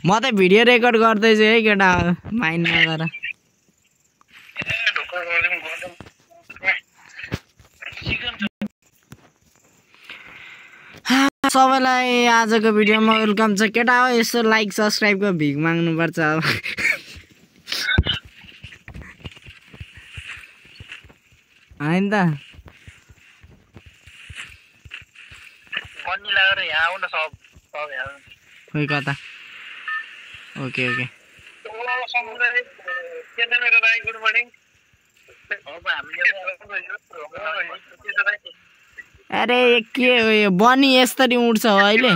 म त video record गर्दैछु है केटा माइन्ड नगर सबैलाई आजको भिडियोमा वेलकम छ केटा हो यसो लाइक सब्स्क्राइबको भिख माग्नुपर्छ अब हैन त बन्नी लागेर यहाँ आउन सब यहाँ खोइ कता ओके ओके मेरो दाइ गुड मर्निङ अरे के हो यो बनी यसरी उड्छ हो अहिले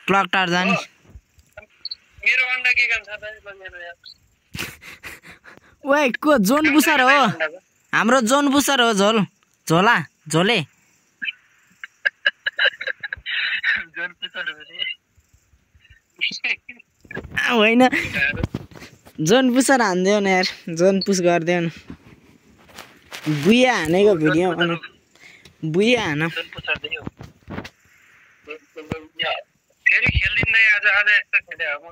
क्लक टार जाने मेरो अन्डा के काम छ त ओए को जोन बुसर हो हाम्रो जोन बुसर हो झोल झोला झोले होइन जोन पुसर हान्दियो न यार जोन पुस गरिदियो न बुया हानेको भिडियो बनाऊ बुया हान फेरि खेल्दिनँ आज आज यस्तो खेले अब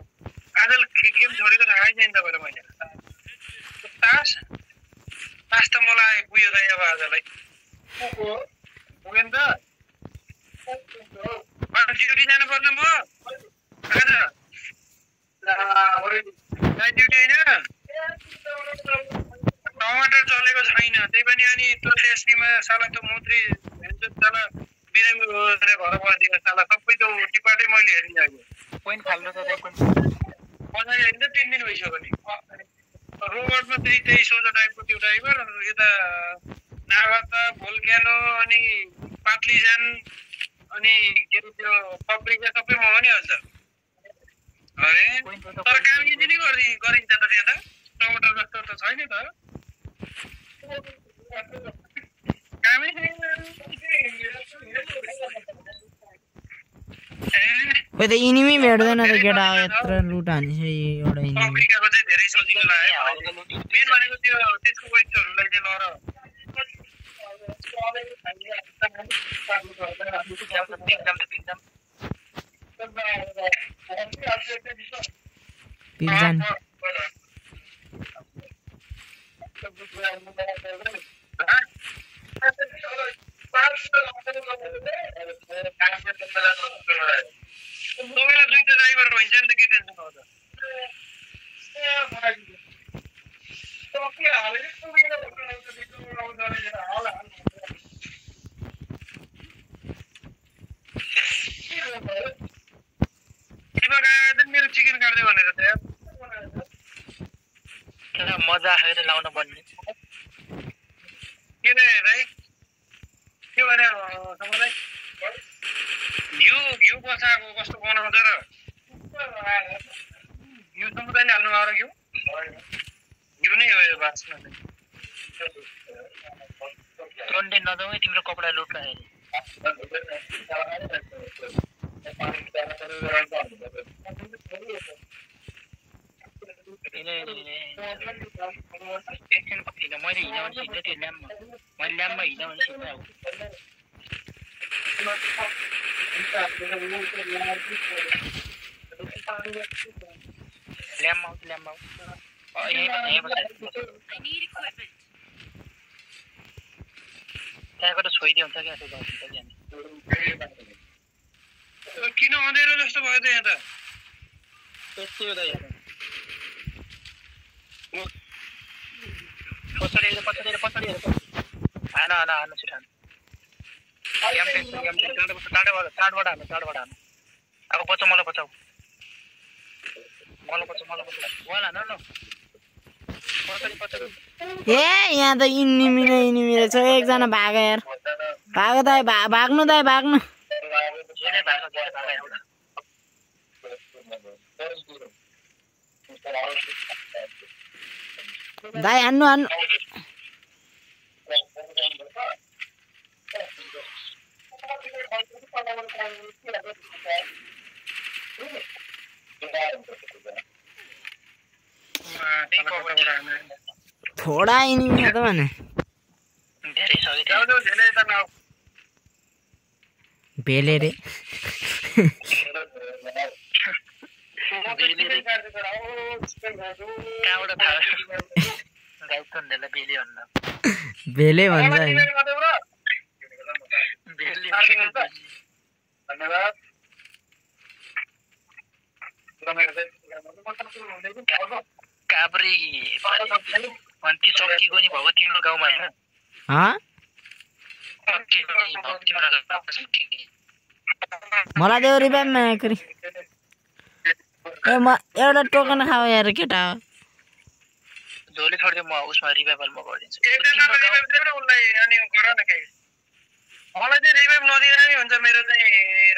आज गेम छोडेको थाहै छैन तपाईँलाई मैले तास तास त मलाई बुयो दाइ अब आजलाई पुगेन त ड्युटी जानुपर्ने म आज ड्युटी होइन टमाटर चलेको छैन त्यही पनि अनि त्यो टेस्टीमा साला त्यो मोत्री साला बिरामी घर बदिएको साला सबै त्यो टिपाटै मैले हेरिरहेको पोइन्ट फाल्नु त पछाडि होइन 3 दिन भइसक्यो नि रोबोटमा त्यही सोझो टाइपको त्यो ड्राइभर यता नागता भोल्क्यानो अनि पातलीजान अनि के अरे त्यो पप्रिका सबै मगाउ नि हाल्छ अरे तर काम इजिली गरिन्छ त त्यहाँ त टमाटर जस्तो त छैन त कामै छैन ओइ त इनिमी भेट्दैन त केटा यत्रो लुट हानिछ एउटा इनिमी पप्रिकाको चाहिँ धेरै सजिलो लाग्यो मेन भनेको त्यो त्यसको वेटहरूलाई चाहिँ लर पिज्जान तपाईँलाई दुईटा ड्राइभर भइन्छ नि त के टेन्सन हो त मेरो चिकन काट्दै भनेर त मजा आएर लाउन पर्ने के रे भाइ के भने घिउ बसाएको कस्तो बनाउँछ र घिउ समुदायले हाल्नु आएर घिउ नै हो यो बाँच्न टन्डे नजाऊ है तिम्रो कपडा लुट्ला मैले हिँडाउने सिक्दा त्यो ल्याम्पमा मैले ल्याम्पमा हिँडाउने सिक्दा त्यहाँबाट छोइदियो हुन्छ क्या किन अँधेरो जस्तो भयो त यहाँ त त्यस्तै हो त यहाँ पछाडि हान छिटो चाडबाट हानु अब बचाउ मलाई बचाउ वाल हान न ए यहाँ त इनिमी रहेछ एकजना भाग यार भाग दाइ भाग्नु दाइ भाग्नु दाइ हान्नु थोड़ा इनिङ है त भने भेले रे भेले भन्छ काभ्रे भन्ती चौकी गनी भएको तिम्रो गाउँमा हैन मलाई देऊ रिभाइभ मा करी ए म एउटा टोकन खाऊ यार केटा झोले छोड्दियो म उसमा रिभाइभल म गरिदिन्छु तिम्रो गाउँ उलाई अनि गर न के मलाई चाहिँ रिभाइभ नदिँदा नि हुन्छ मेरो चाहिँ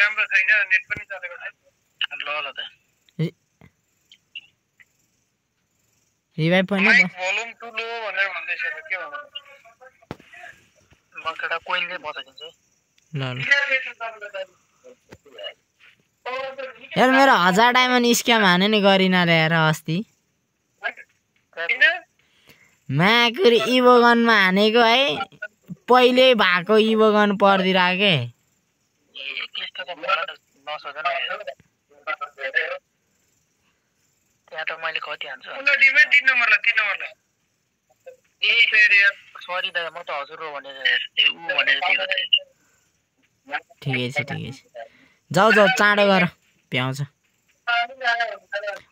राम्रो छैन नेट पनि चलेको छैन ल ल त रिभाइभ पनि भोल्युम टु लो भनेर भन्दैछ के भन्नु म केटा कोइनले बताइदिन्छु ल ल यार मेरो 1000 डायमन्ड स्क्याम हाने नि गरिन रे यार अस्ति माकुरी इभोगनमा हानेको है पहिले भएको इभोगन पर्दिरा के त्यहाँ त मैले कति हान्छु डिमेट 3 नम्बरला 3 नम्बरला ए फेरि सरी दादा म त हजुर हो भनेर उ भनेर दिएको थिएँ ठिकै छ जाऊ जाऊ चाँडो गर भ्याउँछ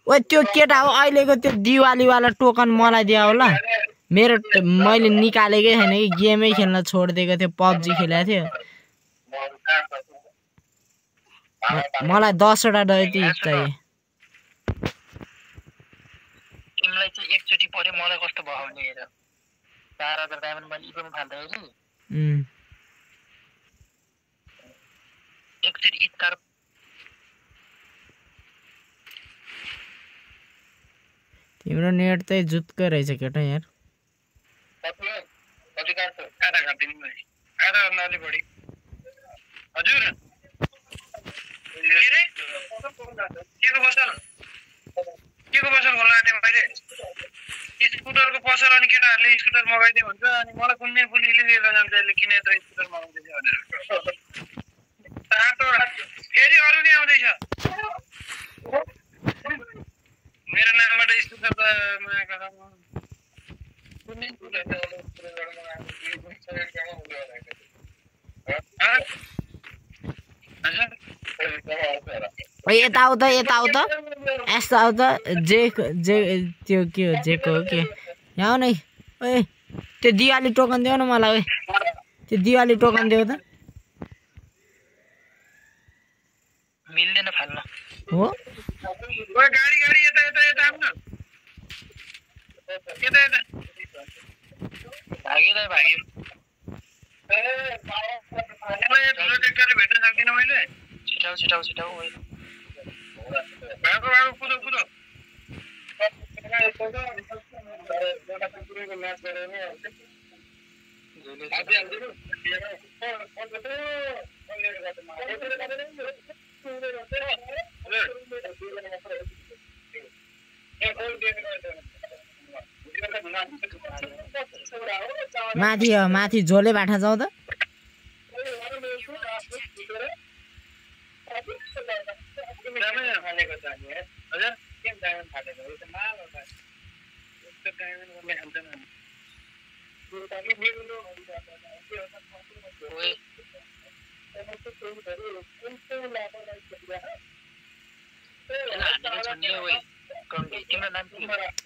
ओ त्यो केटा हो अहिलेको त्यो दिवाली वाला टोकन मलाई दिया होला मेरो मैले निकालेकै छैन कि गेमै खेल्न छोड्दिएको थियो पबजी खेलेको थियो मलाई 10 वटा दैती चाहियो तिमीलाई चाहिँ एकचोटी परे मलाई कस्तो भयो भने हेर 4000 डायमन्ड मैले इभोमा फाल्दै छु एकचोटी इतकार तिम्रो नेट चाहिँ जुत्को रहेछ केटा यार कति काट्छ आधा काट्दिनु मैले आधा भन्दा अलि बढी हजुर के को पसल खोल्न आँटेँ मैले स्कुटरको पसल अनि केटाहरूले स्कुटर मगाइदियो भन्छ अनि मलाई कुनै पुलिसले लिएर जान्छ यसले किन यत्रो स्कुटर मगाउँदैछ भनेर फेरि अरू नै आउँदैछ मेरो नामबाट स्कुटर त यता आउ त यस्तो आउ त जे त्यो के हो जेको हो के यहाँ आउ न ओए त्यो दिवाली टोकन देऊ न मलाई ओए त्यो दिवाली टोकन देऊ त मिल्दैन फाल्न हो ओए गाडी यता आउन यता भाग्यो ठुलो ट्र्याक्टरले भेट्न सक्दिनँ मैले छिटाउ भागो कुदो माथि झोले बाठा जाऊ त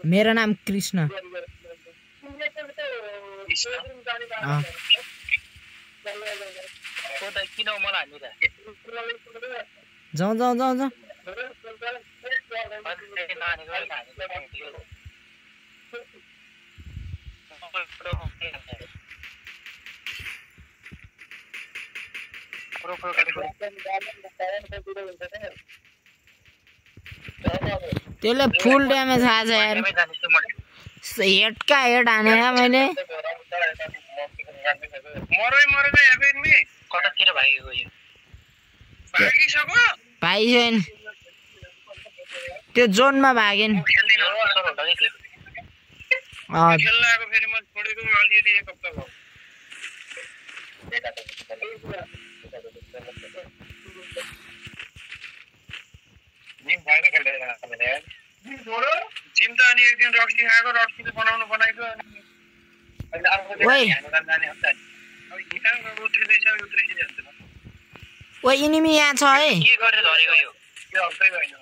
मेरो नाम कृष्ण जाऊ त्यसले फुल ड्यामेज आएछ यार हेडका हेड हाने मैले भागिसक्यो त्यो जोनमा भागेन खेल्न आएको फेरि मैले छोडेको अलिअलि एक हप्ता भयो जिम त अनि एक दिन रक्सी खाएको रक्सी त बनाएको ओ इनिमी यहाँ छ है के गरेर झरेको यो त्यो हप्तै होइन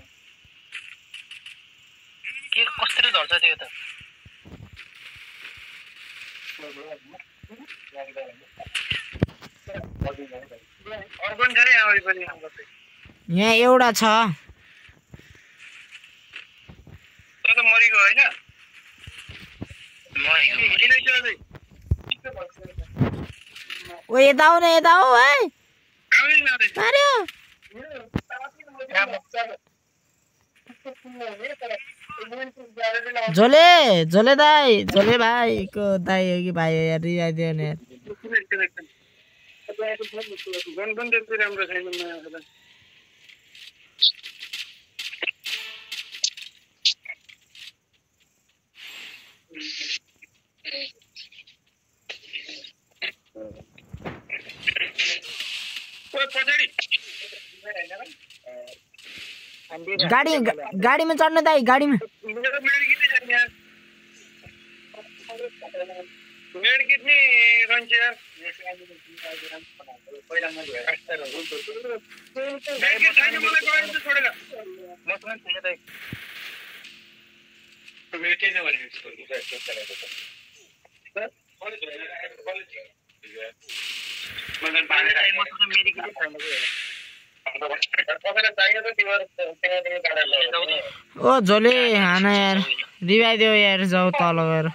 के कसरी झर्छ त्यो त अर्को नि छ नि यहाँ वरिपरि यहाँ एउटा छ त मरेको होइन ओ यता आऊ न यता आऊ है मार्यो झोले झोले दाई झोले भाइको दाई हो कि भाइ हो यार रियाइदियो नि यार गन पनि त्यति राम्रो छैन गाडीमा चढ्नु दाइ गाडीमा मेडकिट नि रहन्छ ओ झोले हान यार रिवाइदियो यार जाऊ तल गएर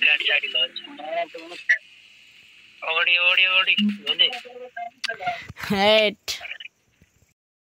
अगाडि